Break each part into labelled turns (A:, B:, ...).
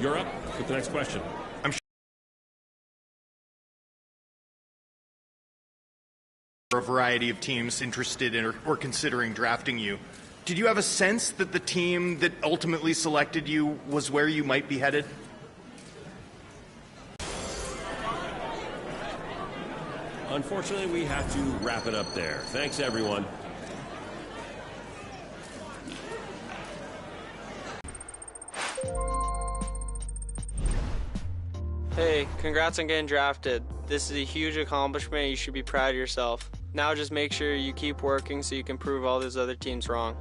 A: You're up with the next question.
B: I'm sure a variety of teams interested in or considering drafting you. Did you have a sense that the team that ultimately selected you was where you might be headed?
A: Unfortunately, we have to wrap it up there. Thanks, everyone.
C: Hey, congrats on getting drafted. This is a huge accomplishment. You should be proud of yourself. Now just make sure you keep working so you can prove all those other teams wrong.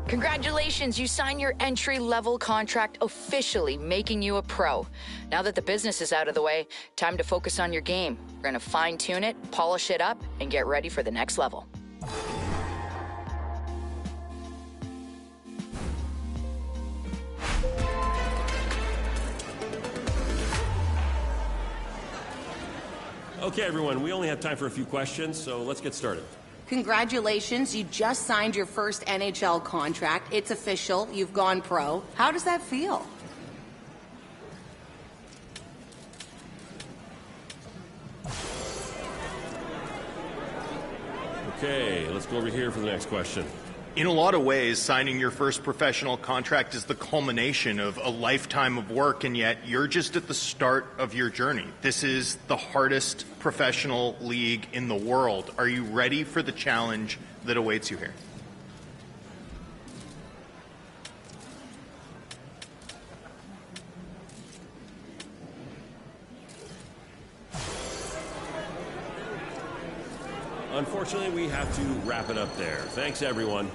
D: Congratulations, you signed your entry-level contract, officially making you a pro. Now that the business is out of the way, time to focus on your game. We're going to fine-tune it, polish it up, and get ready for the next level.
A: Okay, everyone, we only have time for a few questions, so let's get started.
E: Congratulations, you just signed your first NHL contract. It's official, you've gone pro. How does that feel?
A: Okay, let's go over here for the next question.
B: In a lot of ways, signing your first professional contract is the culmination of a lifetime of work, and yet you're just at the start of your journey. This is the hardest professional league in the world. Are you ready for the challenge that awaits you here?
A: Unfortunately, we have to wrap it up there. Thanks, everyone.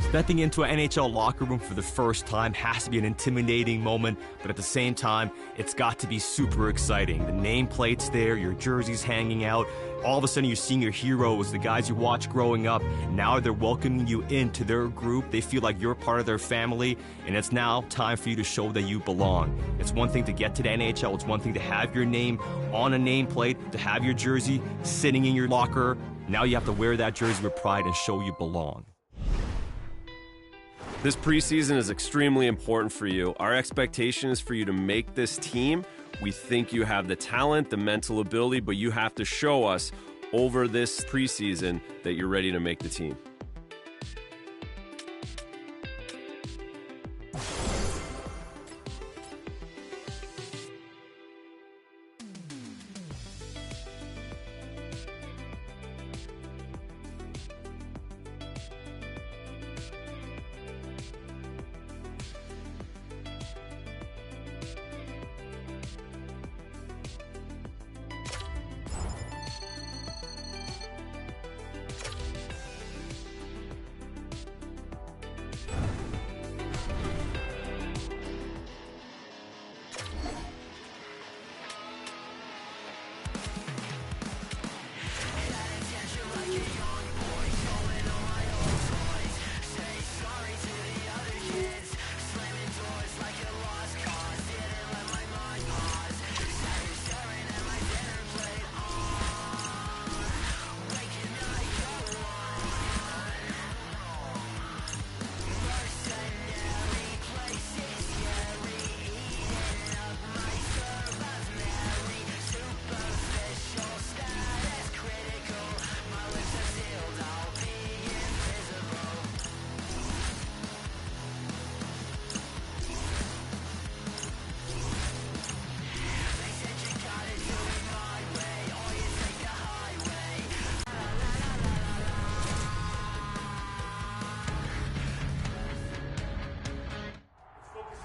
F: Stepping into an NHL locker room for the first time has to be an intimidating moment, but at the same time, it's got to be super exciting. The nameplate's there, your jersey's hanging out. All of a sudden, you're seeing your heroes, the guys you watched growing up. Now they're welcoming you into their group. They feel like you're part of their family, and it's now time for you to show that you belong. It's one thing to get to the NHL. It's one thing to have your name on a nameplate, to have your jersey sitting in your locker. Now you have to wear that jersey with pride and show you belong.
G: This preseason is extremely important for you. Our expectation is for you to make this team. We think you have the talent, the mental ability, but you have to show us over this preseason that you're ready to make the team?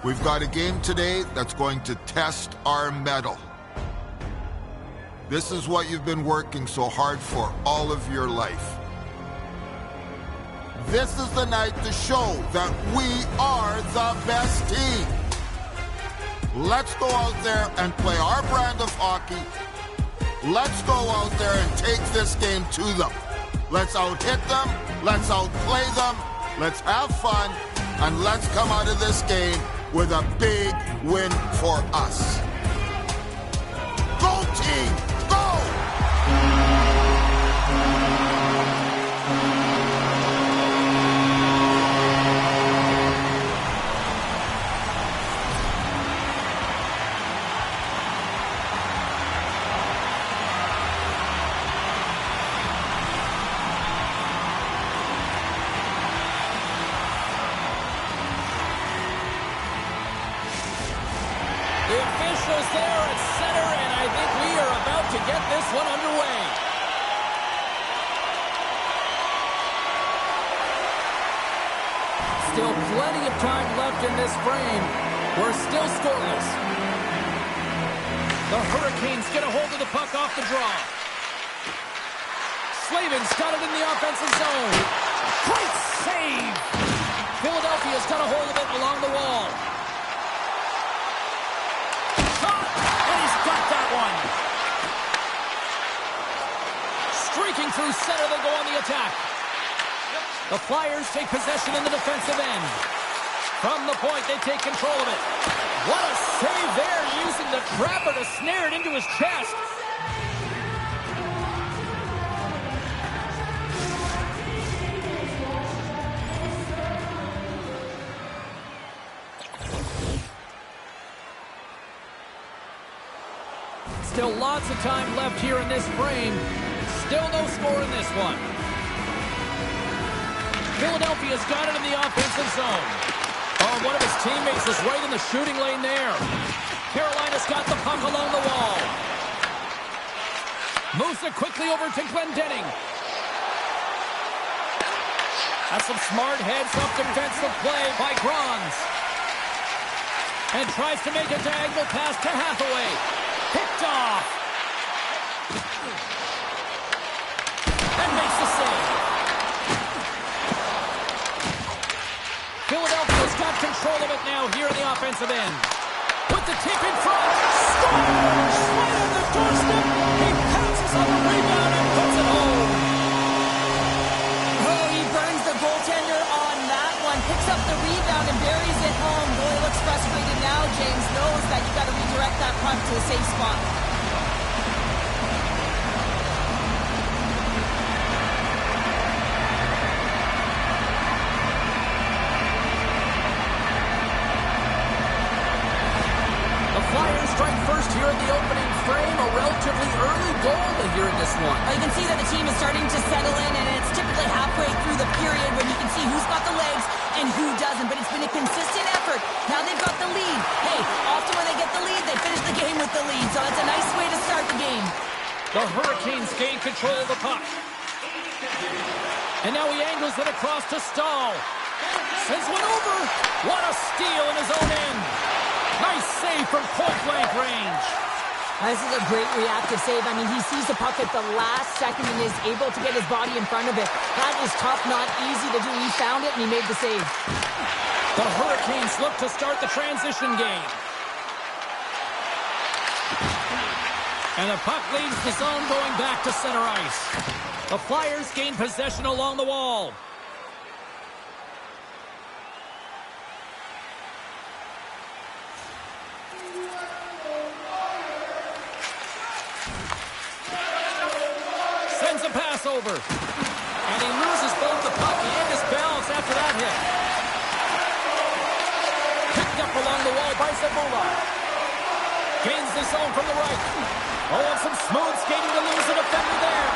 H: We've got a game today that's going to test our mettle. This is what you've been working so hard for all of your life. This is the night to show that we are the best team. Let's go out there and play our brand of hockey. Let's go out there and take this game to them. Let's out-hit them. Let's outplay them. Let's have fun. And let's come out of this game with a big win for us. Go team, go!
I: The officials there at center, and I think we are about to get this one underway. Still plenty of time left in this frame. We're still scoreless. The Hurricanes get a hold of the puck off the draw. Slavin's got it in the offensive zone. Great save! Philadelphia's got a hold of it along the wall. Got that one. Streaking through center, they go on the attack. The Flyers take possession in the defensive end. From the point, they take control of it. What a save there, using the trapper to snare it into his chest. Still lots of time left here in this frame. Still no score in this one. Philadelphia's got it in the offensive zone. Oh, one of his teammates is right in the shooting lane there. Carolina's got the puck along the wall. Moves it quickly over to Glendening. That's some smart heads-up defensive play by Grons. And tries to make a diagonal pass to Hathaway. Picked off. And makes the save. Philadelphia's got control of it now here in the offensive end. Put the tip in front. Scores! Right on the doorstep. He pounces on the rebound and puts it home.
J: Oh, he burns the goaltender on that one. Picks up the rebound and buries it home. Boy, looks frustrated now. James knows that you got to redirect that puck to a safe spot.
I: The Flyers strike first here in the opening frame, a relatively early goal here in this one.
J: Well, you can see that the team is starting to settle in, and it's typically halfway through the period when you can see who's got the legs and who doesn't. But it's been a consistent effort. Now they've got the lead. Hey, often when they get the lead, they finish the game with the lead. So it's a nice way to start the game.
I: The Hurricanes gain control of the puck. And now he angles it across to Stahl. Sends one over. What a steal in his own end. Nice save from point-blank range.
J: This is a great reactive save. I mean, he sees the puck at the last second and is able to get his body in front of it. That is tough, not easy to do. He found it and he made the save.
I: The Hurricanes look to start the transition game. And the puck leaves the zone going back to center ice. The Flyers gain possession along the wall. Sends a pass over. And he loses both the puck and his balance after that hit. Picked up along the wall by Zamula. Gains the zone from the right. Oh, and some smooth skating to lose a defender there.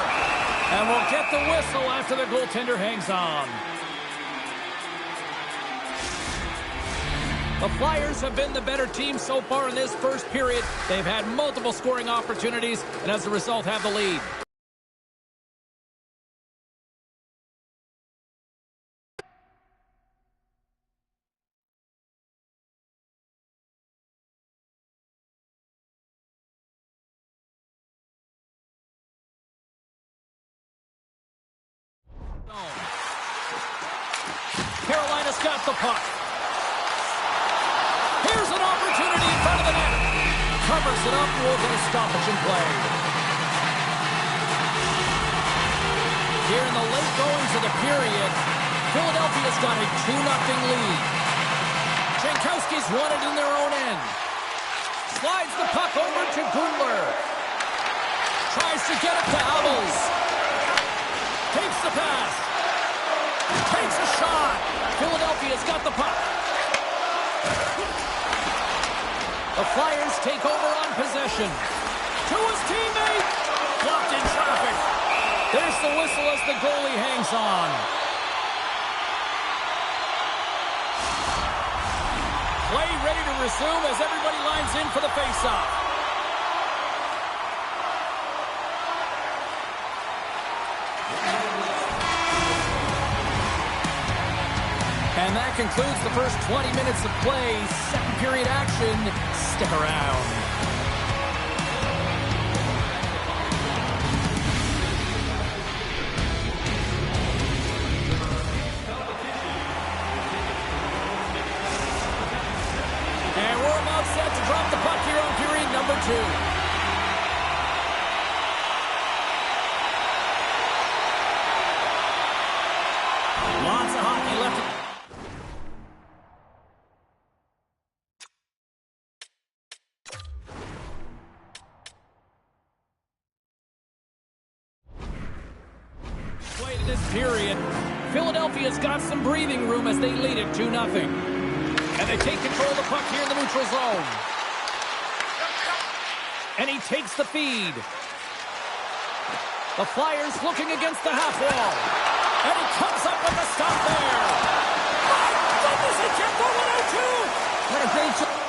I: And we'll get the whistle after the goaltender hangs on. The Flyers have been the better team so far in this first period. They've had multiple scoring opportunities, and as a result have the lead. Carolina's got the puck. Here's an opportunity in front of the net. Covers it up, we'll get a stoppage in play. Here in the late goings of the period, Philadelphia's got a 2-0 lead. Jankowski's won it in their own end. Slides the puck over to Gundler. Tries to get it to Havels. Takes the pass. Takes a shot. Philadelphia's got the puck. The Flyers take over on possession. To his teammate. Blocked in traffic. There's the whistle as the goalie hangs on. Play ready to resume as everybody lines in for the faceoff. And that concludes the first 20 minutes of play. Second period action. Stick around. And we're about set to drop the puck here on period number 2. Lots of hockey left. Period. Philadelphia's got some breathing room as they lead it 2-0. And they take control of the puck here in the neutral zone. And he takes the feed. The Flyers looking against the half wall. And he comes up with the stop there. My goodness, he kept for 102.
J: What a great job.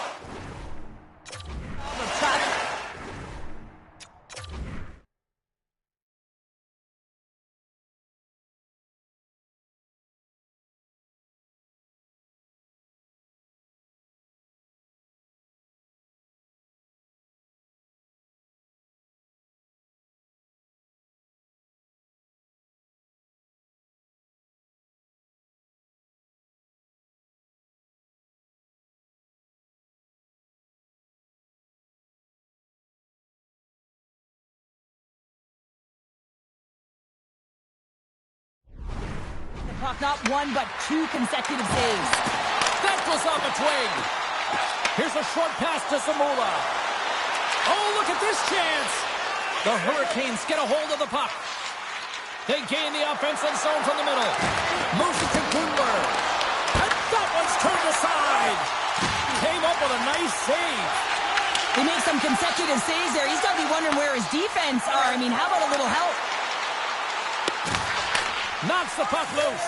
J: Not one, but 2 consecutive saves.
I: That goes off a twig. Here's a short pass to Zamula. Oh, look at this chance. The Hurricanes get a hold of the puck. They gain the offensive zone from the middle. Moves it to Gundler. And that one's turned aside. Came up with a nice save.
J: They make some consecutive saves there. He's got to be wondering where his defense are. I mean, how about a little help?
I: Knocks the puck loose.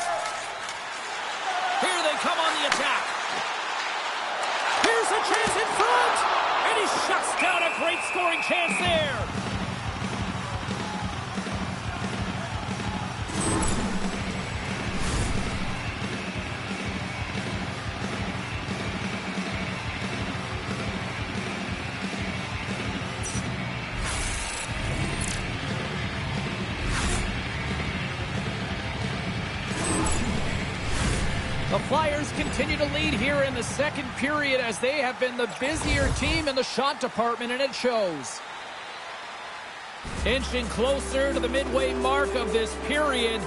I: Here they come on the attack. Here's a chance in front. And he shuts down a great scoring chance there. The Flyers continue to lead here in the second period as they have been the busier team in the shot department, and it shows. Inching closer to the midway mark of this period,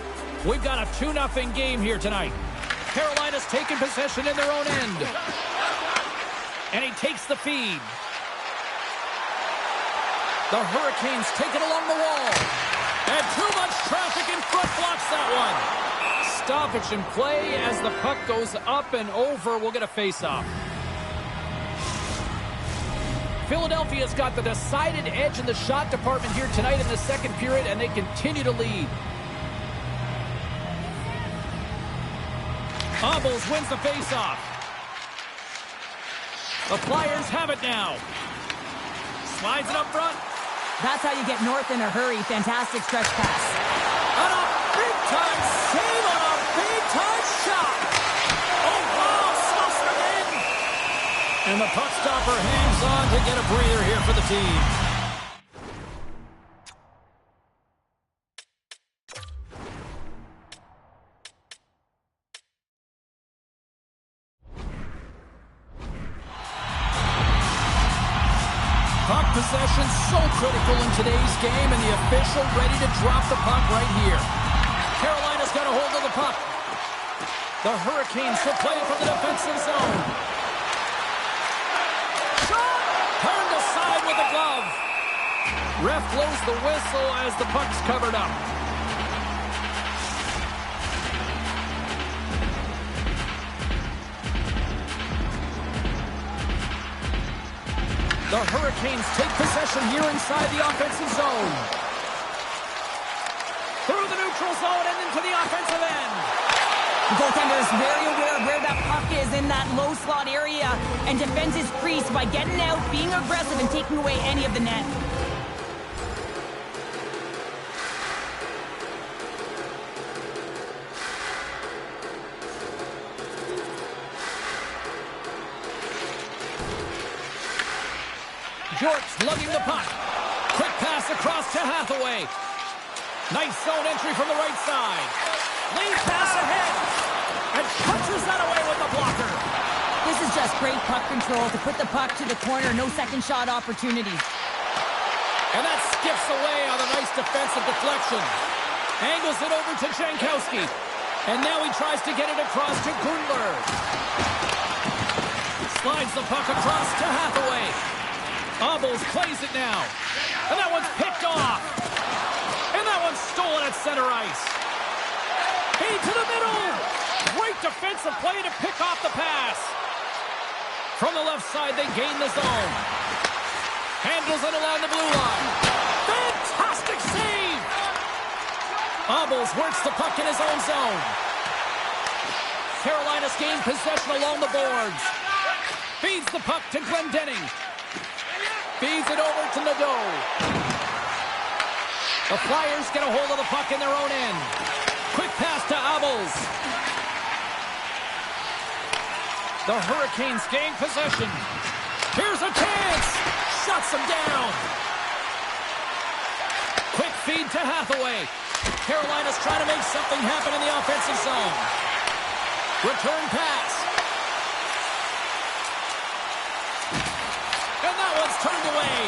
I: we've got a 2-0 game here tonight. Carolina's taken possession in their own end. And he takes the feed. The Hurricanes take it along the wall. And too much traffic in front blocks that one. Stoppage in play as the puck goes up and over. We'll get a face-off. Philadelphia's got the decided edge in the shot department here tonight in the second period, and they continue to lead. Obels wins the face-off. The Flyers have it now. Slides it up front.
J: That's how you get north in a hurry. Fantastic stretch pass.
I: And a big-time save on a big-time shot. Oh, wow, stuffs it in. And the puck stopper hangs on to get a breather here for the team. Puck possession so critical in today's game, and the official ready to drop the puck right here. Carolina's got a hold of the puck. The Hurricanes will play from the defensive zone. Shot! Turned aside with a glove. Ref blows the whistle as the puck's covered up. The Hurricanes take possession here inside the offensive zone. Through the neutral zone and into the offensive end.
J: The goaltender is very aware of where that puck is in that low slot area and defends his crease by getting out, being aggressive, and taking away any of the net.
I: York's lugging the puck. Quick pass across to Hathaway. Nice zone entry from the right side. Lead pass ahead. And punches that away with the blocker.
J: This is just great puck control to put the puck to the corner. No second shot opportunity.
I: And that skips away on a nice defensive deflection. Angles it over to Jankowski. And now he tries to get it across to Gundler. Slides the puck across to Hathaway. Obels plays it now. And that one's picked off. And that one's stolen at center ice. Feed to the middle. Great defensive play to pick off the pass. From the left side, they gain the zone. Handles it along the blue line. Fantastic save. Obels works the puck in his own zone. Carolina's gained possession along the boards. Feeds the puck to Glendening. Feeds it over to Nadeau. The Flyers get a hold of the puck in their own end. Quick pass to Obels. The Hurricanes gain possession. Here's a chance. Shuts them down. Quick feed to Hathaway. Carolina's trying to make something happen in the offensive zone. Return pass. And that one's turned away.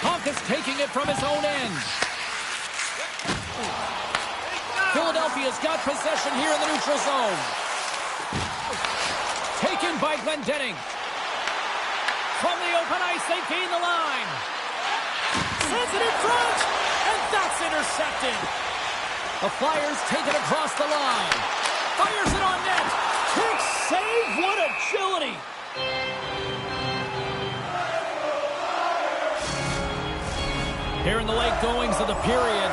I: Honk is taking it from his own end. Philadelphia's got possession here in the neutral zone. Taken by Glendening. From the open ice, they gain the line. Sends it in front, and that's intercepted. The Flyers take it across the line. Fires it on net. Quick save, what agility. goings of the period.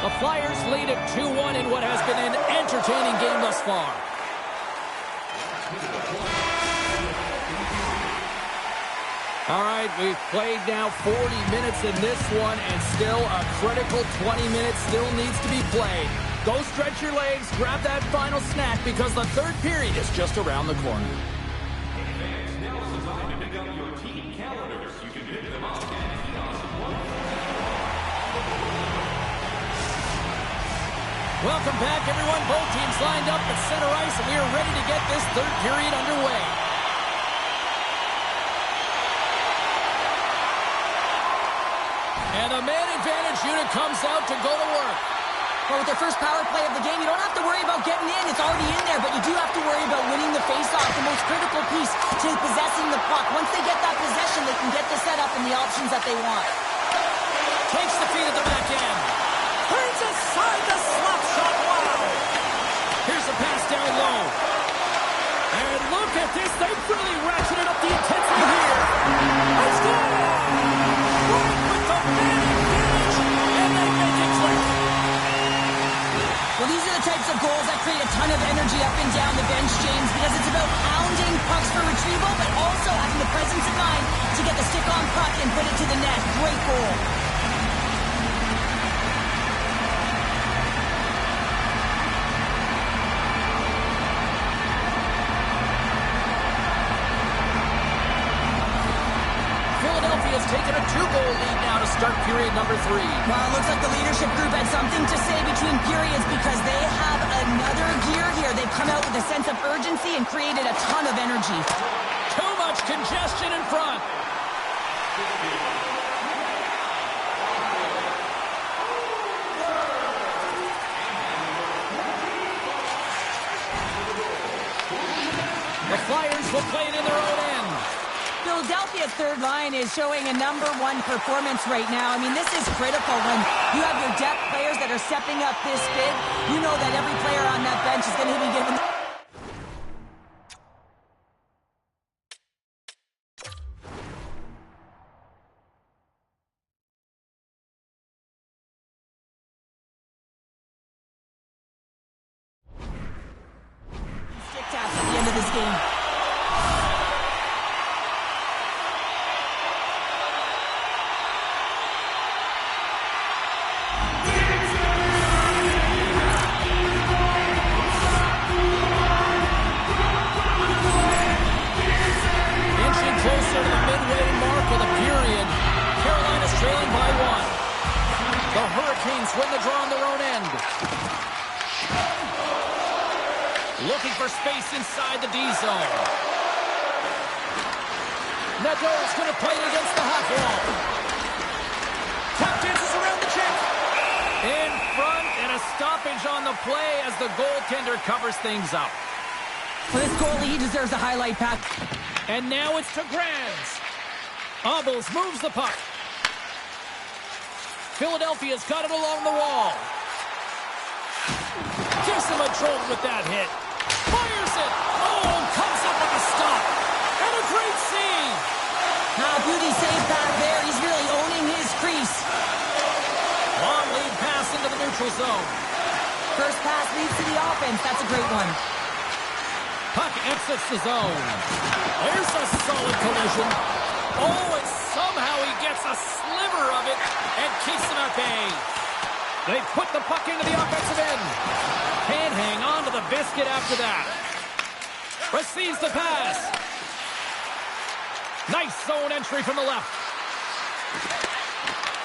I: The Flyers lead at 2-1 in what has been an entertaining game thus far. All right, we've played now 40 minutes in this one, and still a critical 20 minutes still needs to be played. Go stretch your legs, grab that final snack, because the third period is just around the corner. Welcome back, everyone. Both teams lined up at center ice, and we are ready to get this third period underway. And the man advantage unit comes out to go to work.
J: Well, with their first power play of the game, you don't have to worry about getting in. It's already in there, but you do have to worry about winning the faceoff, the most critical piece to possessing the puck. Once they get that possession, they can get the setup and the options that they want.
I: Takes the feed at the back end. Turns aside the slap shot. Wow. Here's the pass down low. And look at this. They've really ratcheted up the intensity here. Let's go. Right with the man advantage, and they make it click.
J: Well, these are the types of goals that create a ton of energy up and down the bench, James, because it's about pounding pucks for retrieval, but also having the presence of mind to get the stick on puck and put it to the net. Great goal.
I: Philadelphia's taken a 2-goal lead now to start period number 3.
J: Well, it looks like the leadership group had something to say between periods because they have another gear here. They've come out with a sense of urgency and created a ton of energy.
I: Too much congestion in front. The Flyers will play it in their own end.
J: Philadelphia's third line is showing a #1 performance right now. I mean, this is critical when you have your depth players that are stepping up this big. You know that every player on that bench is going to be given... stick taps at the end of this game.
I: Closer to the midway mark of the period. Carolina's trailing by 1. The Hurricanes win the draw on their own end. Looking for space inside the D zone. Nadeau's going to play it against the half wall. Tap dances around the check. In front, and a stoppage on the play as the goaltender covers things up.
J: For this goalie, he deserves a highlight pack.
I: And now it's to Grands. Obels moves the puck. Philadelphia's got it along the wall. Gives him a jolt with that hit. Fires it. Oh, comes up with a stop. And a great save.
J: Beauty save back there. He's really owning his crease.
I: Long lead pass into the neutral zone.
J: First pass leads to the offense. That's a great one.
I: Puck exits the zone. There's a solid collision. Oh, and somehow he gets a sliver of it and keeps him at bay. They put the puck into the offensive end. Can't hang on to the biscuit after that. Receives the pass. Nice zone entry from the left.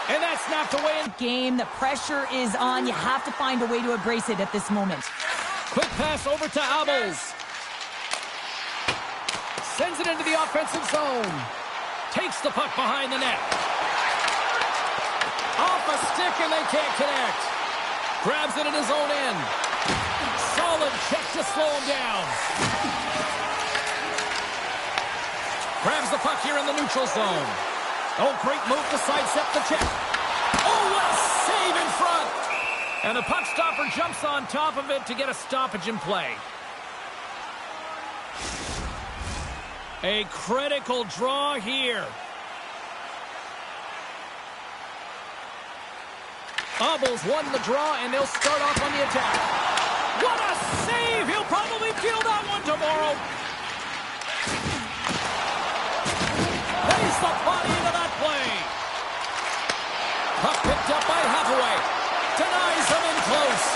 I: And that's snapped away.
J: Game, the pressure is on. You have to find a way to embrace it at this moment.
I: Quick pass over to Obels. Sends it into the offensive zone. Takes the puck behind the net. Off a stick and they can't connect. Grabs it in his own end. Solid check to slow him down. Grabs the puck here in the neutral zone. Oh, great move to sidestep the check. Oh, what a save in front. And the puck stopper jumps on top of it to get a stoppage in play. A critical draw here. Obel's won the draw, and they'll start off on the attack. What a save! He'll probably feel that one tomorrow. Lays the body into that play. Puck picked up by Hathaway. Denies him in close.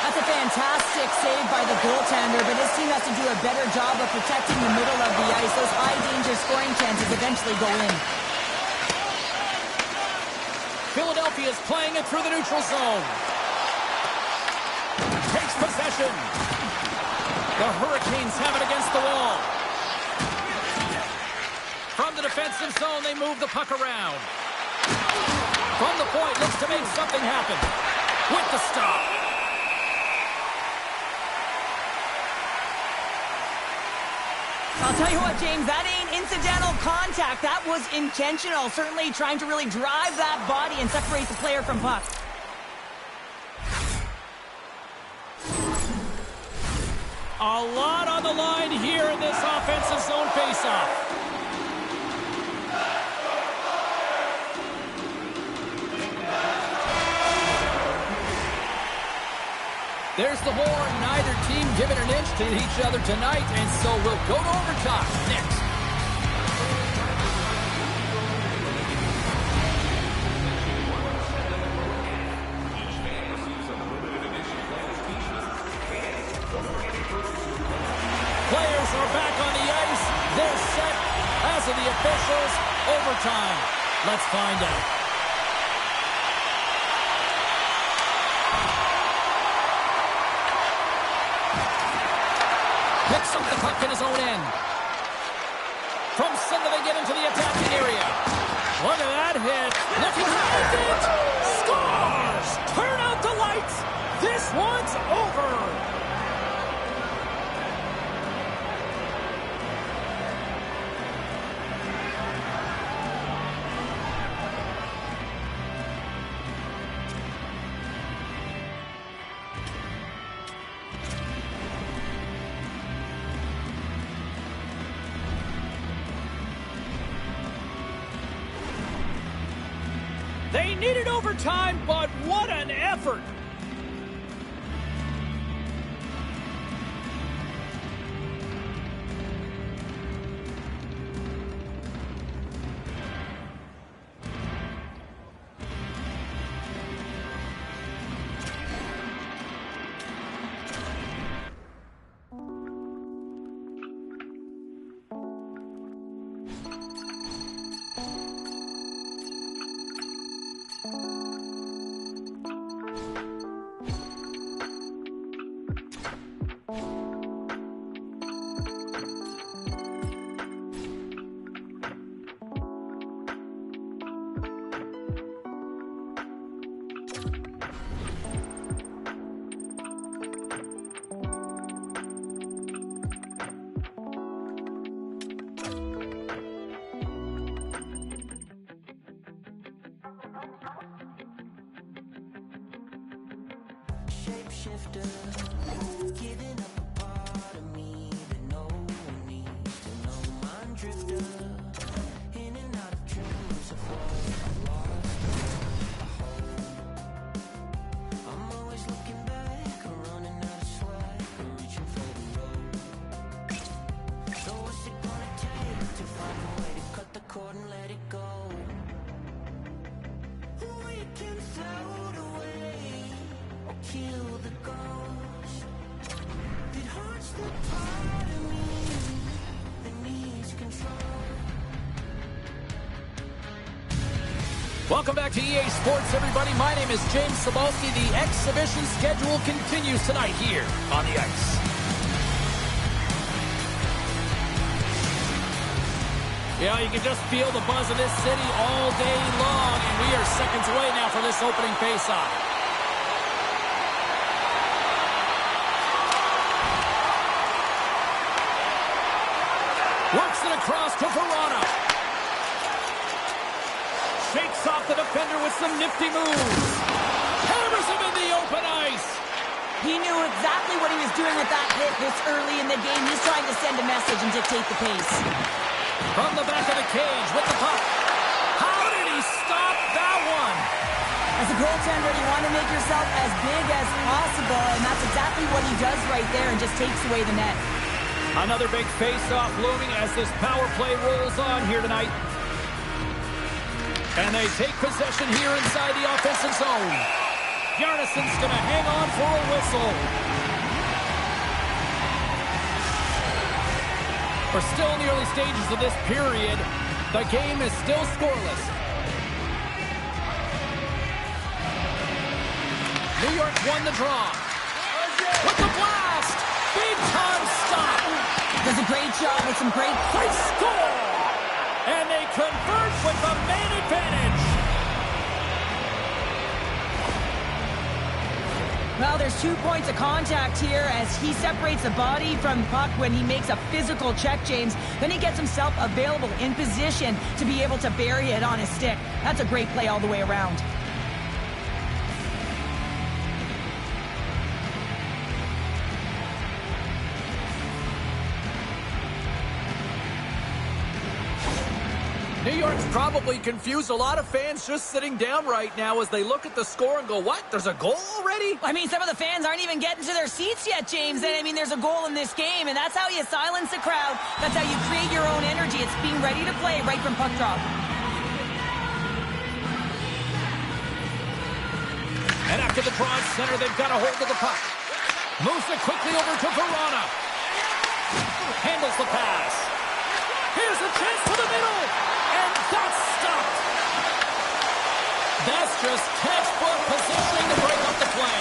J: That's a fantastic save by the goaltender, but his team has to do a better job of protecting the middle of the ice. Those high-danger scoring chances eventually go in.
I: Philadelphia is playing it through the neutral zone. Takes possession. The Hurricanes have it against the wall. From the defensive zone, they move the puck around. From the point, looks to make something happen. With the stop.
J: I'll tell you what, James, that ain't incidental contact. That was intentional. Certainly trying to really drive that body and separate the player from puck.
I: A lot on the line here in this offensive zone faceoff. There's the horn. Neither team giving an inch to each other tonight, and so we'll go to overtime next. Players are back on the ice. They're set, as are the officials. Overtime. Let's find out. Picks up the puck in his own end. From center, they get into the attacking area. Look at that hit. Looking behind it. Scores! Turn out the lights. This one's over. They needed overtime, but what an effort!
K: Giving up a part of me that no one needs to know. Mind drifter, in and out of dreams of what I lost. I'm always looking back, running out of swag, reaching for the road. So what's it gonna take to find a way to cut the cord and let it go? We can float away or kill the ghost that haunts the part of me that needs control.
I: Welcome back to EA Sports, everybody. My name is James Cebulski. The exhibition schedule continues tonight here on the ice. Yeah, you can just feel the buzz of this city all day long, and we are seconds away now for this opening faceoff. Works it across to Verona. Shakes off the defender with some nifty moves. Hammers him in the open ice.
J: He knew exactly what he was doing with that hit this early in the game. He's trying to send a message and dictate the pace.
I: From the back of the cage with the puck. How did he stop that one?
J: As a a goaltender, you want to make yourself as big as possible, and that's exactly what he does right there and just takes away the net.
I: Another big face-off looming as this power play rolls on here tonight. And they take possession here inside the offensive zone. Bjarnason's going to hang on for a whistle. We're still in the early stages of this period. The game is still scoreless. New York won the draw. With the blast! Big-time stop!
J: Does a great job with some great...
I: They score! And they convert with the man advantage!
J: Well, there's 2 points of contact here as he separates the body from the puck when he makes a physical check, James. Then he gets himself available in position to be able to bury it on his stick. That's a great play all the way around.
I: New York's probably confused a lot of fans just sitting down right now as they look at the score and go, what? There's a goal already?
J: I mean, some of the fans aren't even getting to their seats yet, James. And I mean, there's a goal in this game, and that's how you silence the crowd. That's how you create your own energy. It's being ready to play right from puck drop.
I: And after the draw at center, they've got a hold of the puck. Moves it quickly over to Verona. Handles the pass. Here's a chance to the middle. And that's stopped. That's just textbook positioning to break up the play.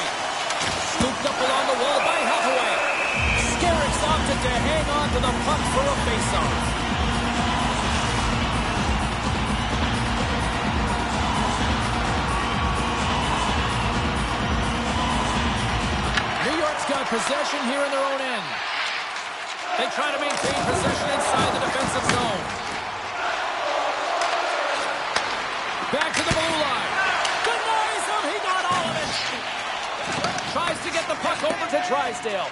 I: Scooped up along the wall by Hathaway. Skerrick's opted to hang on to the puck for a faceoff. New York's got possession here in their own end. They try to maintain possession inside the defensive zone. Back to the blue line. Denies him. He got all of it. Tries to get the puck over to Drysdale.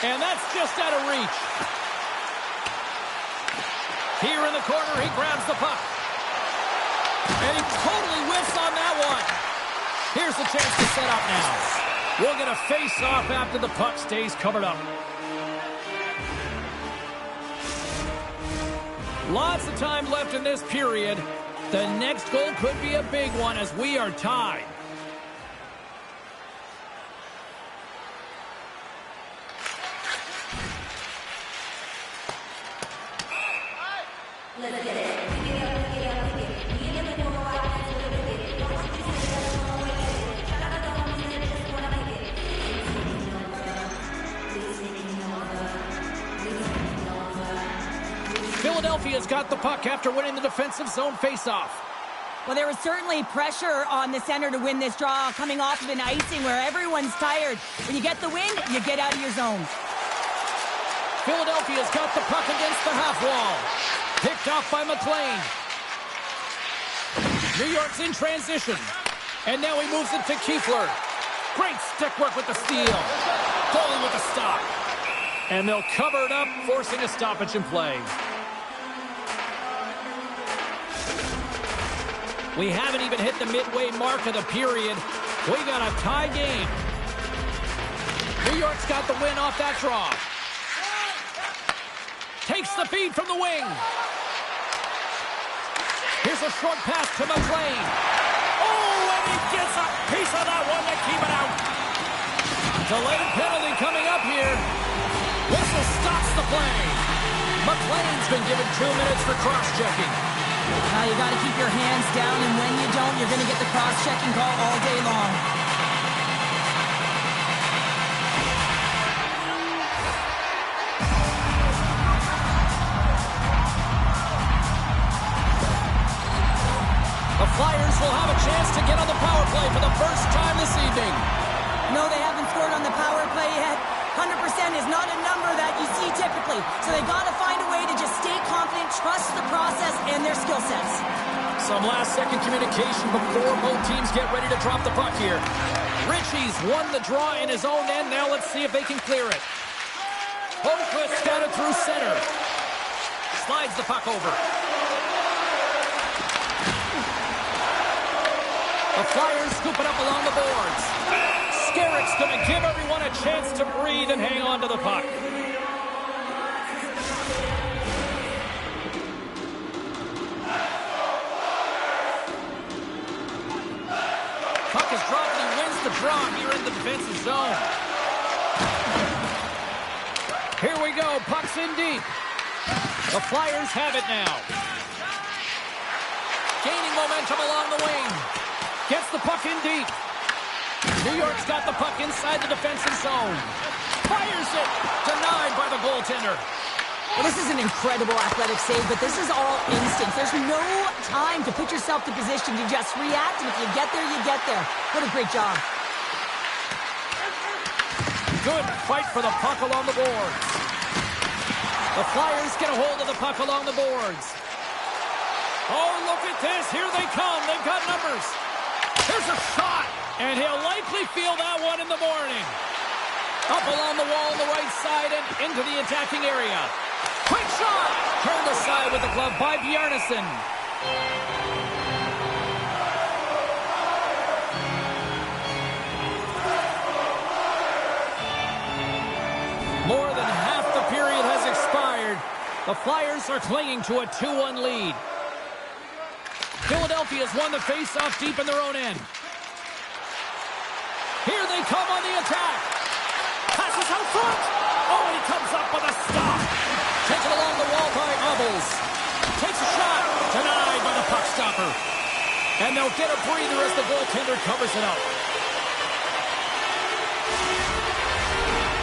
I: And that's just out of reach. Here in the corner, he grabs the puck. And he totally whiffs on that one. Here's the chance to set up now. We'll get a face-off after the puck stays covered up. Lots of time left in this period. The next goal could be a big one as we are tied. Philadelphia's got the puck after winning the defensive zone faceoff.
J: Well, there was certainly pressure on the center to win this draw coming off of an icing where everyone's tired. When you get the win, you get out of your zone.
I: Philadelphia's got the puck against the half wall. Picked off by McLean. New York's in transition. And now he moves it to Kiefler. Great stick work with the steal. Goalie with the stop. And they'll cover it up, forcing a stoppage in play. We haven't even hit the midway mark of the period. We got a tie game. New York's got the win off that draw. Takes the feed from the wing. Here's a short pass to McLean. Oh, and he gets a piece of that one to keep it out. Delayed penalty coming up here. Whistle stops the play. McLean's been given 2 minutes for cross-checking.
J: You got to keep your hands down, and when you don't, you're going to get the cross-checking call all day long.
I: The Flyers will have a chance to get on the power play for the first time this evening.
J: No, they haven't scored on the power play yet. 100% is not a number that you see typically. So they got to find a way to just stay confident, trust the process and their skill sets.
I: Some last-second communication before both teams get ready to drop the puck here. Ritchie's won the draw in his own end. Now let's see if they can clear it. Holmquist got it through center. Slides the puck over. The Flyers scoop it up along the boards. Skerrick's going to give everyone a chance to breathe and hang on to the puck. Puck is dropped and he wins the draw here in the defensive zone. Here we go. Puck's in deep. The Flyers have it now. Gaining momentum along the wing. Gets the puck in deep. New York's got the puck inside the defensive zone. Fires it. Denied by the goaltender.
J: Well, this is an incredible athletic save, but this is all instinct. There's no time to put yourself to position. You just react, and if you get there, you get there. What a great job.
I: Good fight for the puck along the boards. The Flyers get a hold of the puck along the boards. Oh, look at this. Here they come. They've got numbers. There's a shot, and he'll likely feel that one in the morning. Up along the wall on the right side and into the attacking area. Quick shot! Turned aside with the glove by Bjarnason. More than half the period has expired. The Flyers are clinging to a 2-1 lead. Philadelphia's won the face-off deep in their own end. Here they come on the attack. Passes out front. Oh, he comes up with a stop. Taken along the wall by Obels. Takes a shot. Denied by the puck stopper. And they'll get a breather as the goaltender covers it up.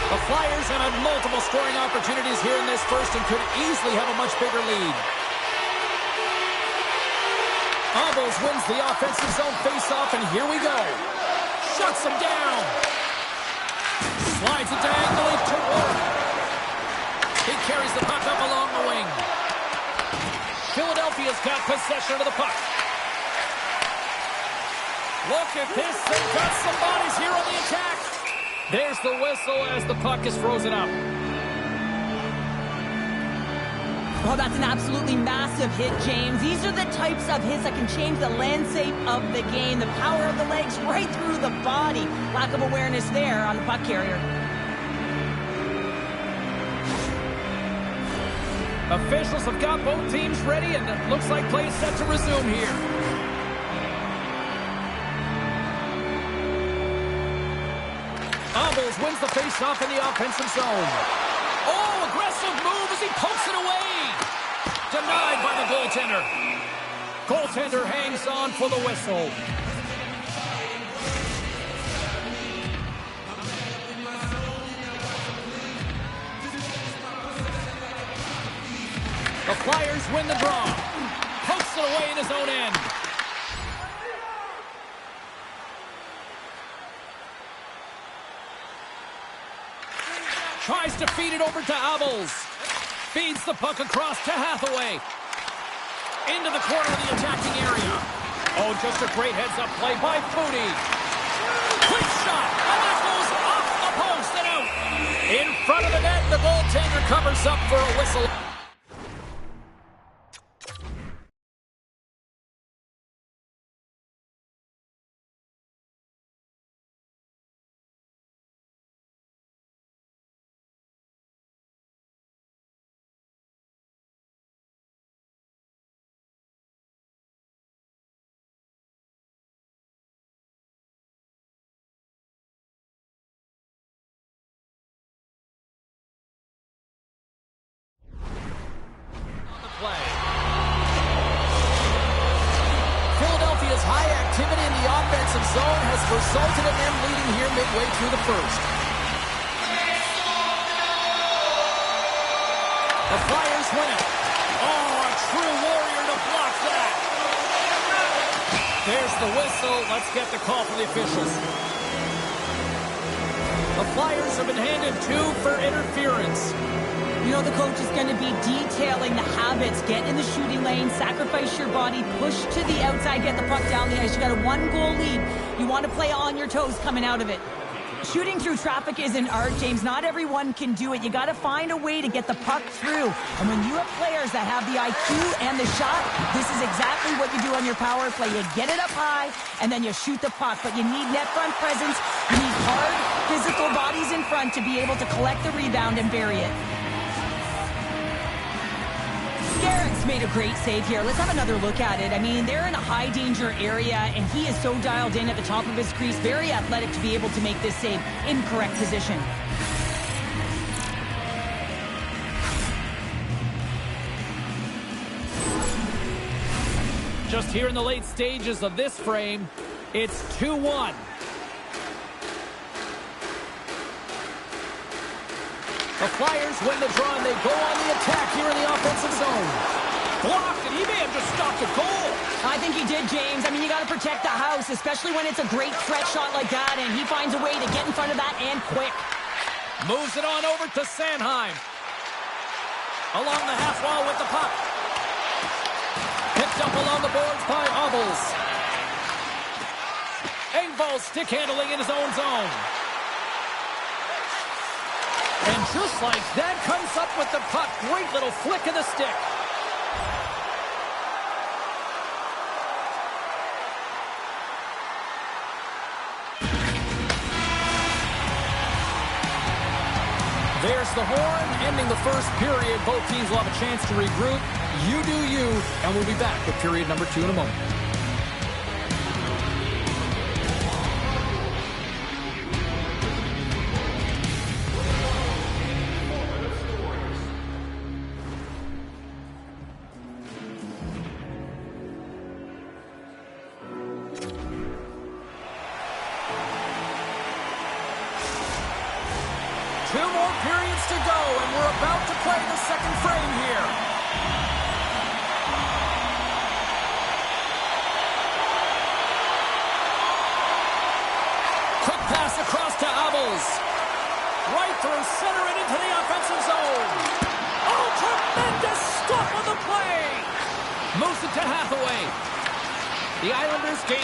I: The Flyers have had multiple scoring opportunities here in this first and could easily have a much bigger lead. Obels wins the offensive zone faceoff, and here we go. Shuts him down. Slides it diagonally to work. He carries the puck up along the wing. Philadelphia's got possession of the puck. Look at this. They've got some bodies here on the attack. There's the whistle as the puck is frozen up.
J: Oh, that's an absolutely massive hit, James. These are the types of hits that can change the landscape of the game. The power of the legs right through the body. Lack of awareness there on the puck carrier.
I: Officials have got both teams ready, and it looks like play is set to resume here. Obels wins the faceoff in the offensive zone. Oh, aggressive move as he pokes it away. Denied by the goaltender. Goaltender hangs on for the whistle. The Flyers win the draw. Pokes it away in his own end. Tries to feed it over to Obels. Feeds the puck across to Hathaway. Into the corner of the attacking area. Oh, just a great heads-up play by Foodie. Quick shot, and that goes off the post and out. In front of the net, the goaltender covers up for a whistle. Philadelphia's high activity in the offensive zone has resulted in them leading here midway through the first. The Flyers win it. Oh, a true warrior to block that. There's the whistle. Let's get the call from the officials. The Flyers have been handed 2 for interference.
J: You know the coach is going to be detailing the habits. Get in the shooting lane, sacrifice your body, push to the outside, get the puck down the ice. You got a 1-goal lead. You want to play on your toes coming out of it. Shooting through traffic is an art, James. Not everyone can do it. You got to find a way to get the puck through. And when you have players that have the IQ and the shot, this is exactly what you do on your power play. You get it up high, and then you shoot the puck. But you need net front presence. You need hard, physical bodies in front to be able to collect the rebound and bury it. Garrett's made a great save here. Let's have another look at it. I mean, they're in a high-danger area, and he is so dialed in at the top of his crease. Very athletic to be able to make this save in correct position.
I: Just here in the late stages of this frame, it's 2-1. The Flyers win the draw, and they go on the attack here in the offensive zone. Blocked, and he may have just stopped a goal.
J: I think he did, James. I mean, you got to protect the house, especially when it's a great threat shot like that, and he finds a way to get in front of that and quick.
I: Moves it on over to Sanheim. Along the half wall with the puck. Picked up along the boards by Obels. Engvall stick handling in his own zone. And just like that, comes up with the puck. Great little flick of the stick. There's the horn, ending the first period. Both teams will have a chance to regroup. You do you, and we'll be back with period number 2 in a moment.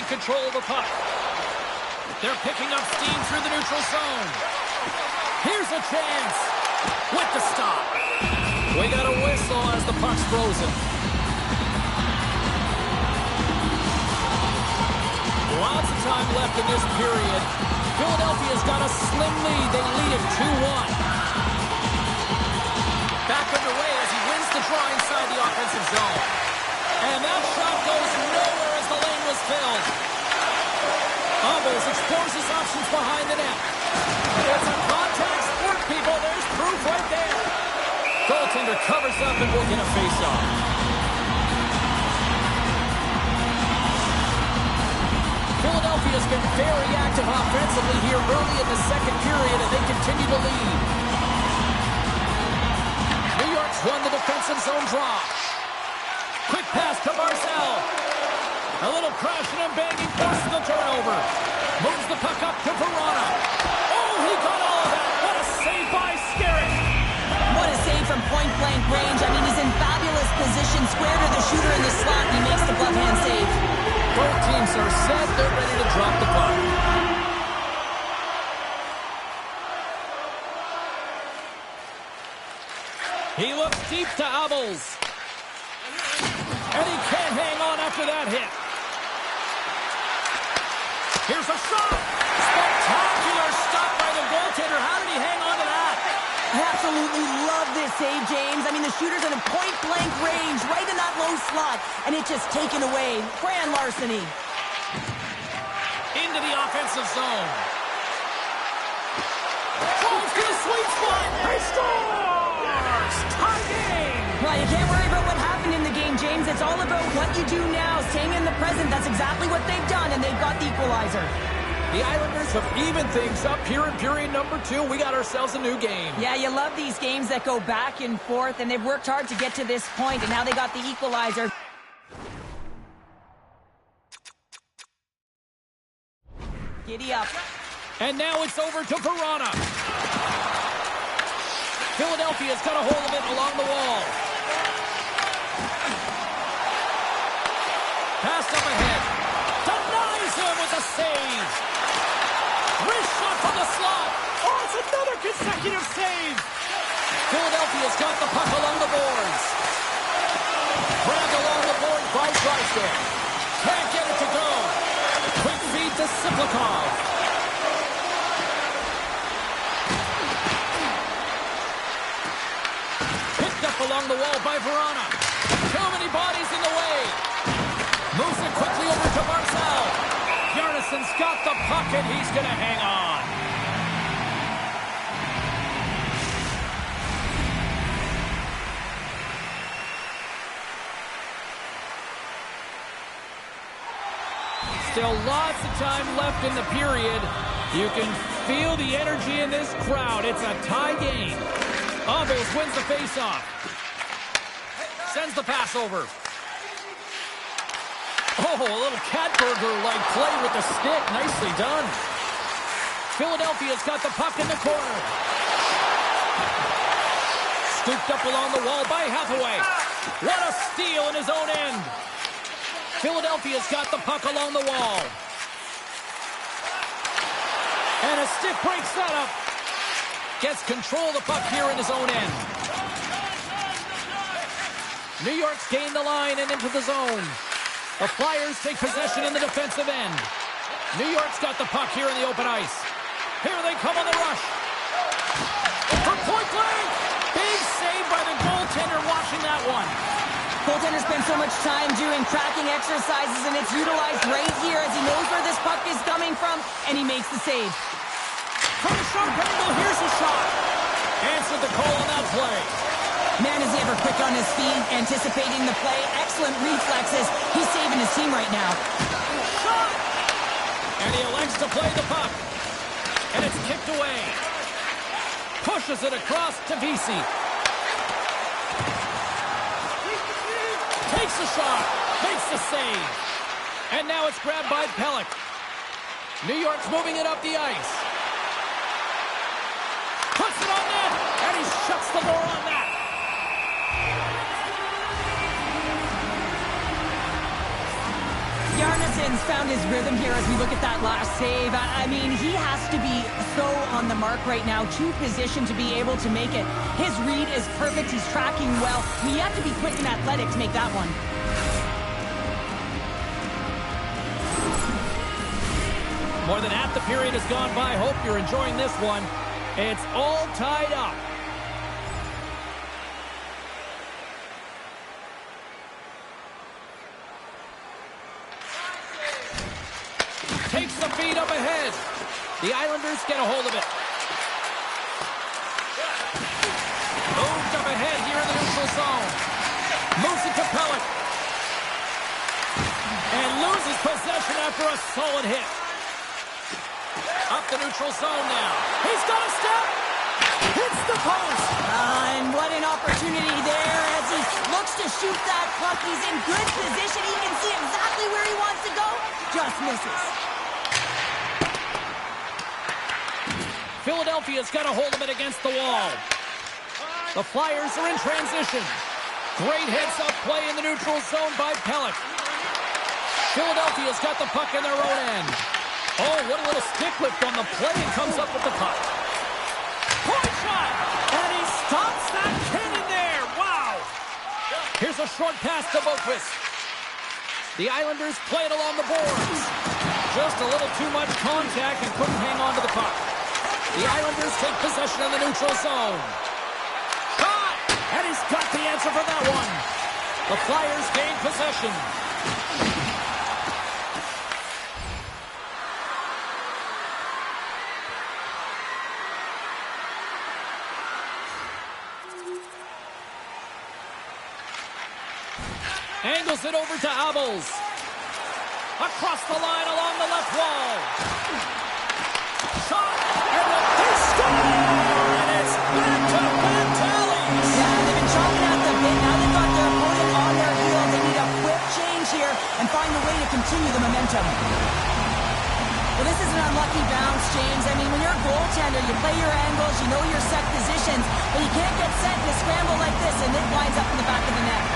I: Control of the puck. They're picking up steam through the neutral zone. Here's a chance with the stop. We got a whistle as the puck's frozen. Lots of time left in this period. Philadelphia's got a slim lead. They lead it 2-1. Back underway as he wins the draw inside the offensive zone. And that shot goes nowhere as the lane was filled. Obels explores his options behind the net. It's a contact sport, people. There's proof right there. Goaltender covers up and will get a face-off. Philadelphia's been very active offensively here early in the second period, and they continue to lead. New York's won the defensive zone draw. Quick pass to Barzal. A little crashing and banging forces the turnover. Moves the puck up to Verona. Oh, he got all of that. What a save by Skerritt.
J: What a save from point-blank range. I mean, he's in fabulous position. Square to the shooter in the slot, and he makes the glove hand save.
I: Both teams are set. They're ready to drop the puck. He looks deep to Obels. And he can't hang on after that hit. Here's a shot. Spectacular stop by the goaltender. How did he hang on to that?
J: I absolutely love this save, James. I mean, the shooter's in a point-blank range, right in that low slot, and it's just taken away. Grand larceny.
I: Into the offensive zone. Drives to the sweet spot. He scores! Tie game!
J: Well, you can't worry about what happened in the game, James. It's all about what you do now, staying in the present. That's exactly what they've done, and they've got the equalizer.
I: The Islanders have evened things up here in period number 2. We got ourselves a new game.
J: Yeah, you love these games that go back and forth, and they've worked hard to get to this point, and now they got the equalizer. Giddy up.
I: And now it's over to Verona. Philadelphia's got a hold of it along the wall. Pass up ahead. Denies him with a save. Wrist shot from the slot. consecutive saves. Philadelphia's got the puck along the boards. Grabbed along the board by Drysdale. Can't get it to go. Quick feed to Siplikov. Picked up along the wall by Verona. Too many bodies in the way. Moves it quickly over to Barzal. Bjarnason's got the puck and he's going to hang on. Still lots of time left in the period. You can feel the energy in this crowd. It's a tie game. Abels wins the faceoff. Sends the pass over. Oh, a little Catburger-like play with the stick. Nicely done. Philadelphia's got the puck in the corner. Scooped up along the wall by Hathaway. What a steal in his own end. Philadelphia's got the puck along the wall. And a stick breaks that up. Gets control of the puck here in his own end. New York's gained the line and into the zone. The Flyers take possession in the defensive end. New York's got the puck here in the open ice. Here they come on the rush. For point blank! Big save by the goaltender watching that one.
J: Goaltender spends so much time doing tracking exercises, and it's utilized right here as he knows where this puck is coming from, and he makes the save.
I: From the sharp angle, here's a shot. Answered the call on that play.
J: Man, is he ever quick on his feet, anticipating the play. Excellent reflexes. He's saving his team right now.
I: Shot! And he elects to play the puck. And it's kicked away. Pushes it across to Vesey. Takes the shot. Makes the save. And now it's grabbed by Pelech. New York's moving it up the ice. Puts it on net. And he shuts the door on that.
J: Bjarnason's found his rhythm here as we look at that last save. I mean, he has to be so on the mark right now, to position to be able to make it. His read is perfect. He's tracking well. I mean, you have to be quick and athletic to make that one.
I: More than half the period has gone by. Hope you're enjoying this one. It's all tied up. Takes the feed up ahead. The Islanders get a hold of it. Moved up ahead here in the neutral zone. Moves it to Pelech. And loses possession after a solid hit. Up the neutral zone now. He's got a step. Hits the post.
J: And what an opportunity there as he looks to shoot that puck. He's in good position. He can see exactly where he wants to go. Just misses.
I: Philadelphia's got a hold of it against the wall. The Flyers are in transition. Great heads-up play in the neutral zone by Pelech. Philadelphia's got the puck in their own end. Oh, what a little stick lift on the play and comes up with the puck. Point shot! And he stops that cannon there! Wow! Here's a short pass to Boqvist. The Islanders play it along the boards. Just a little too much contact and couldn't hang on to the puck. The Islanders take possession in the neutral zone. Shot! And he's got the answer for that one. The Flyers gain possession. Angles it over to Abels. Across the line along the left wall. Shot! And they score! And it's back to back tallies!
J: Yeah, they've been chopping at the bit. Now they've got their opponent on their heels. They need a quick change here and find a way to continue the momentum. Well, this is an unlucky bounce, James. I mean, when you're a goaltender, you play your angles, you know your set positions, but you can't get set in a scramble like this, and it winds up in the back of the net.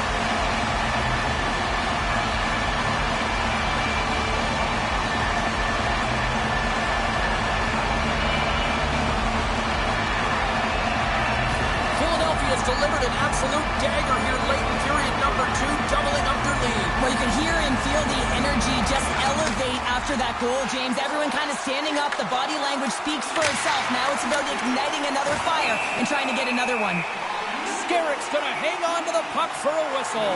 I: delivered an absolute dagger here late in period number 2, doubling up their lead.
J: Well, you can hear and feel the energy just elevate after that goal, James. Everyone kind of standing up. The body language speaks for itself. Now it's about igniting another fire and trying to get another one.
I: Skerrick's going to hang on to the puck for a whistle.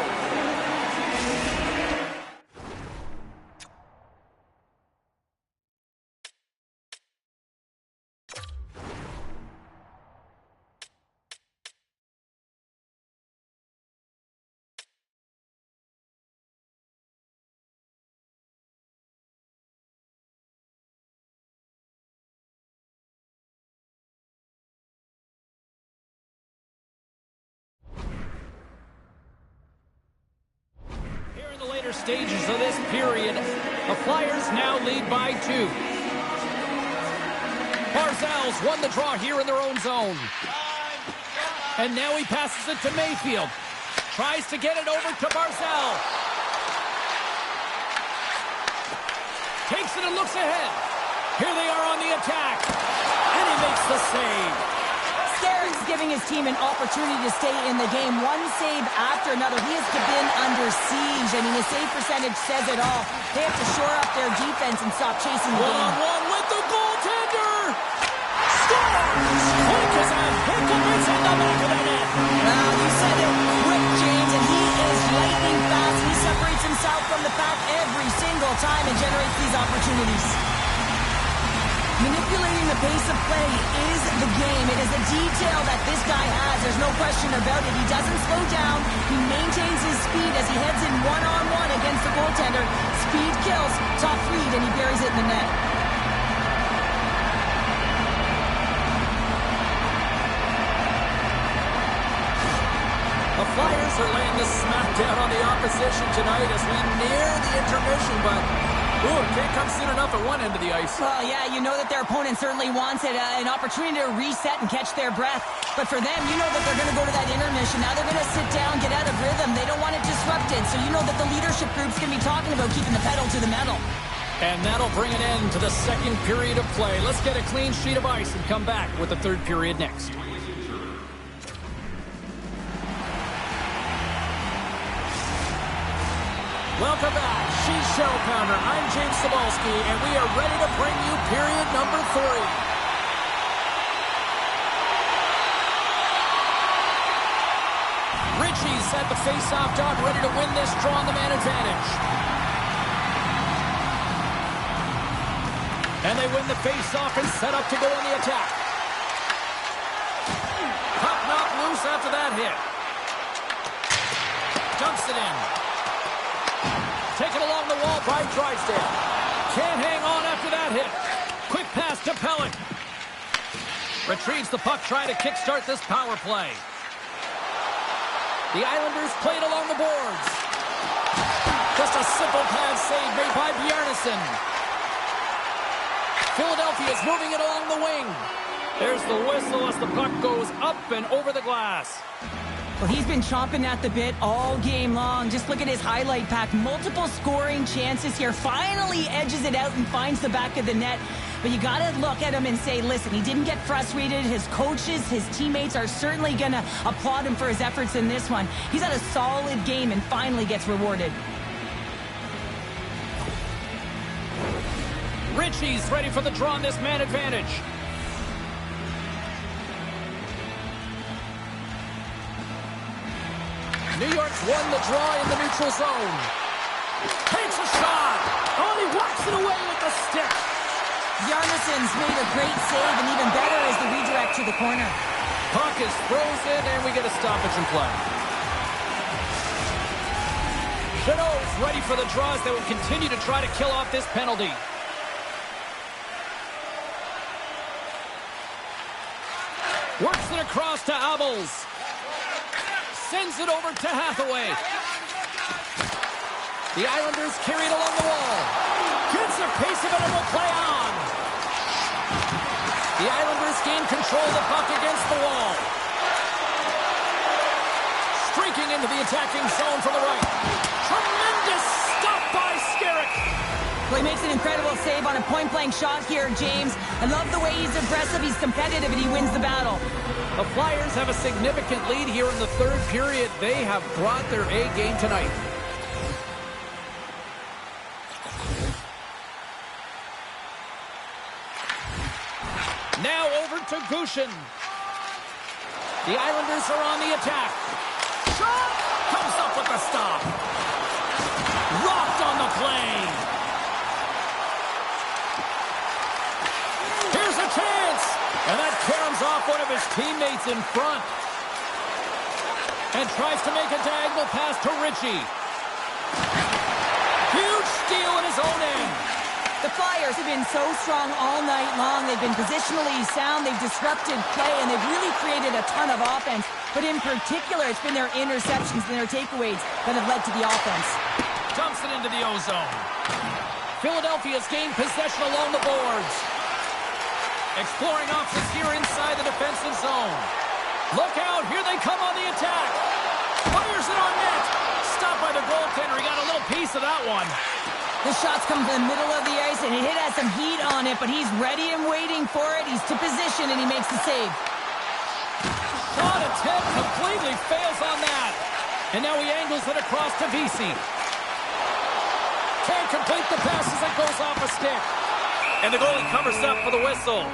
I: Stages of this period, the Flyers now lead by 2. Barzal's won the draw here in their own zone. And now he passes it to Mayfield. Tries to get it over to Barzal. Takes it and looks ahead. Here they are on the attack. And he makes the save.
J: Skerrick's giving his team an opportunity to stay in the game. One save after another. He has been under siege. I mean, his save percentage says it all. They have to shore up their defense and stop chasing the game.
I: One-on-one with the goaltender. Scores! Quick as a pickle. It's in the back of the net.
J: Well, you said it. Quick, James, and he is lightning fast. He separates himself from the pack every single time and generates these opportunities. Manipulating the pace of play is the game. It is a detail that this guy has. There's no question about it. He doesn't slow down. He maintains his speed as he heads in one-on-one against the goaltender. Speed kills, top read, and he buries it in the net.
I: The Flyers are laying the smackdown on the opposition tonight as we near the intermission, but it can't come soon enough at one end of the ice.
J: Well, yeah, you know that their opponent certainly wants it, an opportunity to reset and catch their breath. But for them, you know that they're going to go to that intermission. Now they're going to sit down, get out of rhythm. They don't want it disrupted. So you know that the leadership group's going to be talking about keeping the pedal to the metal.
I: And that'll bring an end to the second period of play. Let's get a clean sheet of ice and come back with the third period next. Welcome back. She's Show Pounder. I'm James Cebulski, and we are ready to bring you period number 3. Ritchie's at the face-off dot, ready to win this draw on the man advantage. And they win the face-off and set up to go on the attack. Puck knocked loose after that hit. Dumps it in. Taken along the wall by Drysdale. Can't hang on after that hit. Quick pass to Pellick. Retrieves the puck, trying to kickstart this power play. The Islanders played along the boards. Just a simple pad save made by Bjarnason. Philadelphia's moving it along the wing. There's the whistle as the puck goes up and over the glass.
J: Well, he's been chomping at the bit all game long. Just look at his highlight pack. Multiple scoring chances here. Finally edges it out and finds the back of the net. But you got to look at him and say, listen, he didn't get frustrated. His coaches, his teammates are certainly going to applaud him for his efforts in this one. He's had a solid game and finally gets rewarded.
I: Ritchie's ready for the draw on this man advantage. New York's won the draw in the neutral zone. Takes a shot. Oh, he whacks it away with the stick.
J: Bjarnason's made a great save, and even better is the redirect to the corner.
I: Puck is frozen, and we get a stoppage in play. Chanot's ready for the draws that will continue to try to kill off this penalty. Works it across to Abels. Sends it over to Hathaway. The Islanders carry it along the wall. Gets a piece of it and will play on. The Islanders gain control of the puck against the wall. Streaking into the attacking zone from the right. Tremendous stop by Skerrick.
J: Well, he makes an incredible save on on a point-blank shot here, James. I love the way he's aggressive, he's competitive, and he wins the battle.
I: The Flyers have a significant lead here in the third period. They have brought their A game tonight. Now over to Gushin. The Islanders are on the attack. Shot! Comes up with the stop. Rocked on the play. Here's a chance. And that caroms off one of his teammates in front. And tries to make a diagonal pass to Ritchie. Huge steal in his own end.
J: The Flyers have been so strong all night long. They've been positionally sound. They've disrupted play, and they've really created a ton of offense. But in particular, it's been their interceptions and their takeaways that have led to the offense.
I: Dumps it into the O-zone. Philadelphia's gained possession along the boards. Exploring options here inside the defensive zone. Look out, here they come on the attack. Fires it on net. Stopped by the goaltender. He got a little piece of that one.
J: The shots come from the middle of the ice, and it has some heat on it, but he's ready and waiting for it. He's to position, and he makes the save.
I: Shot attempt completely fails on that. And now he angles it across to Vesey. Can't complete the pass as it goes off a stick. And the goalie covers up for the whistle.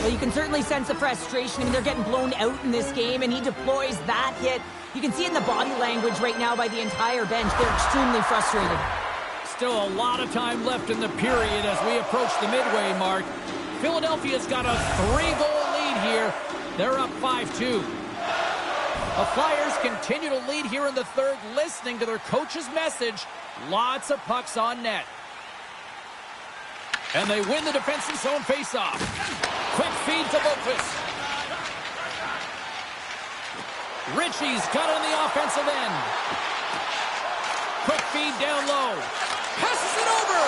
J: Well, you can certainly sense the frustration. I mean, they're getting blown out in this game, and he deploys that hit. You can see it in the body language right now by the entire bench. They're extremely frustrated.
I: Still a lot of time left in the period as we approach the midway mark. Philadelphia's got a 3-goal lead here. They're up 5-2. The Flyers continue to lead here in the third, listening to their coach's message. Lots of pucks on net. And they win the defensive zone faceoff. Quick feed to Boqvist. Ritchie's got it on the offensive end. Quick feed down low. Passes it over.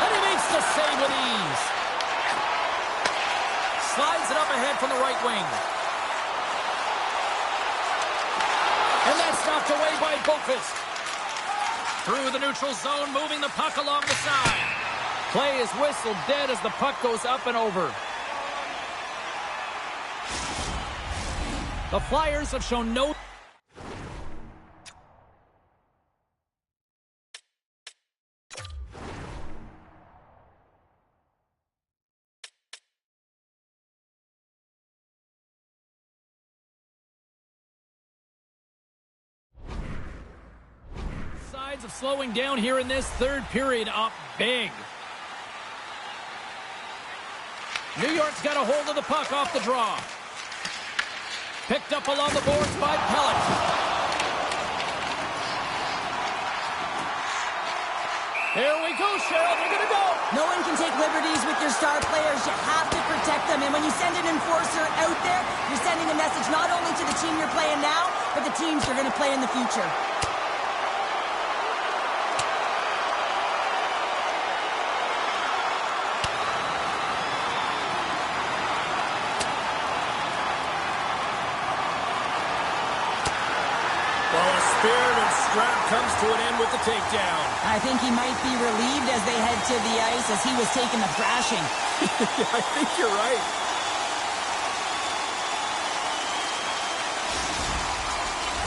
I: And he makes the save with ease. Slides it up ahead from the right wing. And that's knocked away by Boqvist. Through the neutral zone, moving the puck along the side. Play is whistled dead as the puck goes up and over. The Flyers have shown no... Signs of slowing down here in this third period, up big. New York's got a hold of the puck off the draw. Picked up along the boards by Pellet. Here we go, Cheryl. They're going to go.
J: No one can take liberties with your star players. You have to protect them. And when you send an enforcer out there, you're sending a message not only to the team you're playing now, but the teams you're going to play in the future.
I: Spirit and Strap comes to an end with the takedown.
J: I think he might be relieved as they head to the ice as he was taking the thrashing.
I: Yeah, I think you're right.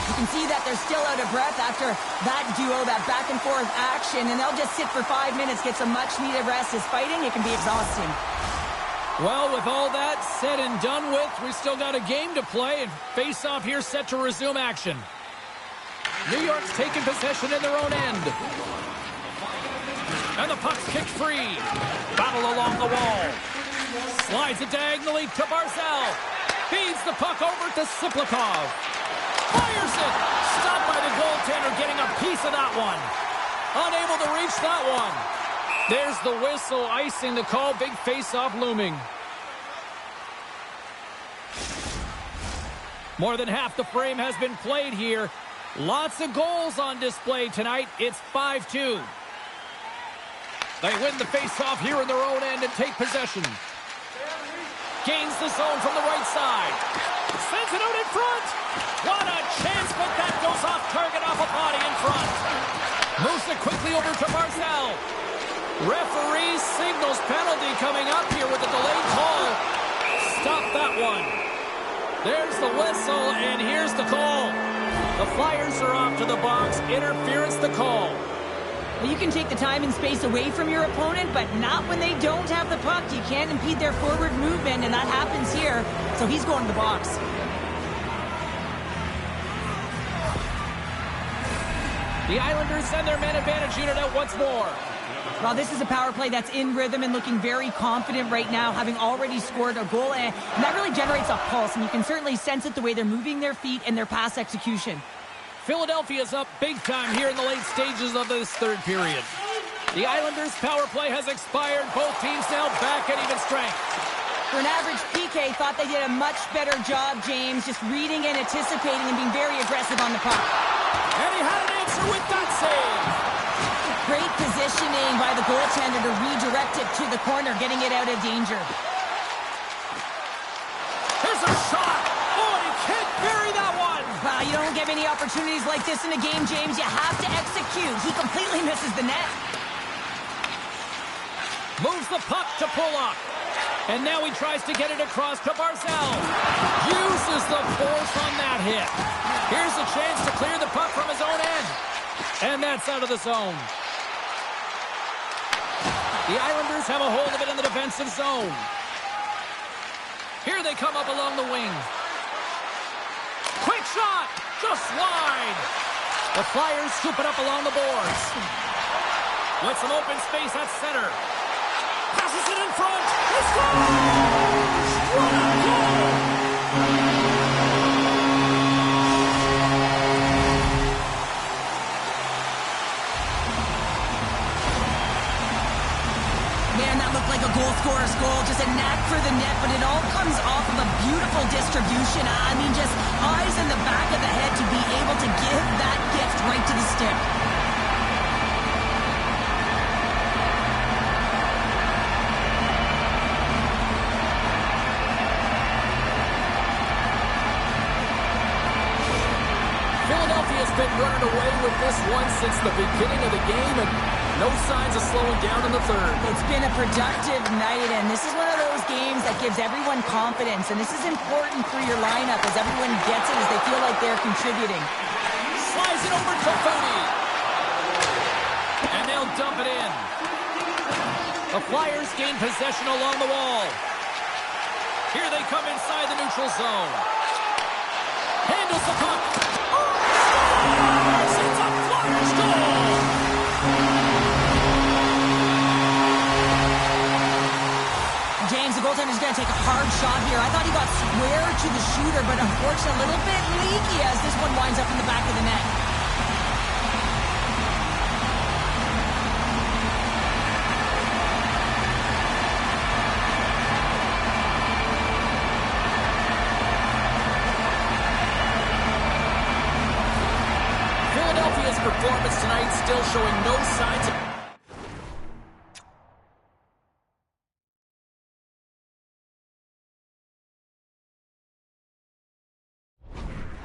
J: You can see that they're still out of breath after that duo, that back and forth action, and they'll just sit for 5 minutes, get some much needed rest. As fighting, it can be exhausting.
I: Well, with all that said and done with, we still got a game to play, and face-off here set to resume action. New York's taking possession in their own end. And the puck's kicked free. Battle along the wall. Slides it diagonally to Barzal. Feeds the puck over to Siplikov. Fires it. Stopped by the goaltender, getting a piece of that one. Unable to reach that one. There's the whistle, icing the call. Big face-off looming. More than half the frame has been played here. Lots of goals on display tonight. It's 5-2. They win the face-off here in their own end and take possession. Gains the zone from the right side. Sends it out in front. What a chance, but that goes off target off a body in front. Moves the quickly over to Barzal. Referee signals penalty coming up here with a delayed call. Stop that one. There's the whistle, and here's the call. The Flyers are off to the box. Interference the call.
J: Well, you can take the time and space away from your opponent, but not when they don't have the puck. You can't impede their forward movement, and that happens here. So he's going to the box.
I: The Islanders send their man advantage unit out once more.
J: Well, this is a power play that's in rhythm and looking very confident right now, having already scored a goal, and that really generates a pulse, and you can certainly sense it the way they're moving their feet and their pass execution.
I: Philadelphia's up big time here in the late stages of this third period. The Islanders' power play has expired. Both teams now back at even strength.
J: For an average PK, thought they did a much better job, James, just reading and anticipating and being very aggressive on the puck.
I: And he had an answer with that save.
J: Great positioning by the goaltender to redirect it to the corner, getting it out of danger.
I: Here's a shot. Oh, he can't bury that one.
J: Wow, you don't get many opportunities like this in a game, James. You have to execute. He completely misses the net.
I: Moves the puck to pull up. And now he tries to get it across to Barzal. Uses the force on that hit. Here's a chance to clear the puck from his own end. And that's out of the zone. The Islanders have a hold of it in the defensive zone. Here they come up along the wing. Quick shot! Just wide. The Flyers scoop it up along the boards. With some open space at center. Passes it in front. He scores! What a goal!
J: Man, that looked like a goal scorer's goal. Just a knack for the net, but it all comes off of a beautiful distribution. I mean, just eyes in the back of the head to be able to give that gift right to the stick.
I: Philadelphia's been running away with this one since the beginning of the game, and no signs of slowing down in the third.
J: It's been a productive night, and this is one of those games that gives everyone confidence, and this is important for your lineup as everyone gets it, as they feel like they're contributing.
I: Slides it over to Foodie. And they'll dump it in. The Flyers gain possession along the wall. Here they come inside the neutral zone. Handles the puck. It's a Flyers goal!
J: James, the goaltender's going to take a hard shot here. I thought he got square to the shooter, but unfortunately a little bit leaky as this one winds up in the back of the net.
I: Philadelphia's performance tonight still showing no signs of...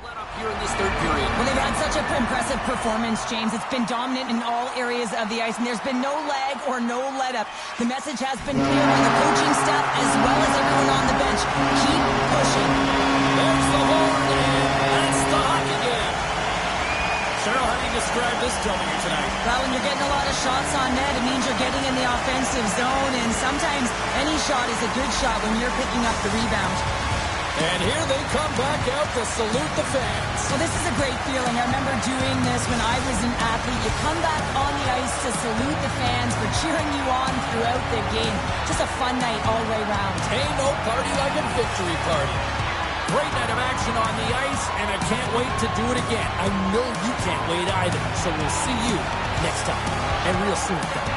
I: let up here in this third period.
J: Well, they've had such an impressive performance, James. It's been dominant in all areas of the ice, and there's been no lag or no let-up. The message has been clear by the coaching staff as well as everyone on the bench. Keep pushing.
I: There's the horn, and that's the hockey game. Cheryl, how do you describe this W tonight?
J: Well, when you're getting a lot of shots on net, it means you're getting in the offensive zone, and sometimes any shot is a good shot when you're picking up the rebound.
I: And here they come back out to salute the fans.
J: Well, this is a great feeling. I remember doing this when I was an athlete. You come back on the ice to salute the fans for cheering you on throughout the game. Just a fun night all the way around.
I: Ain't no party like a victory party. Great night of action on the ice, and I can't wait to do it again. I know you can't wait either. So we'll see you next time. And real soon, guys.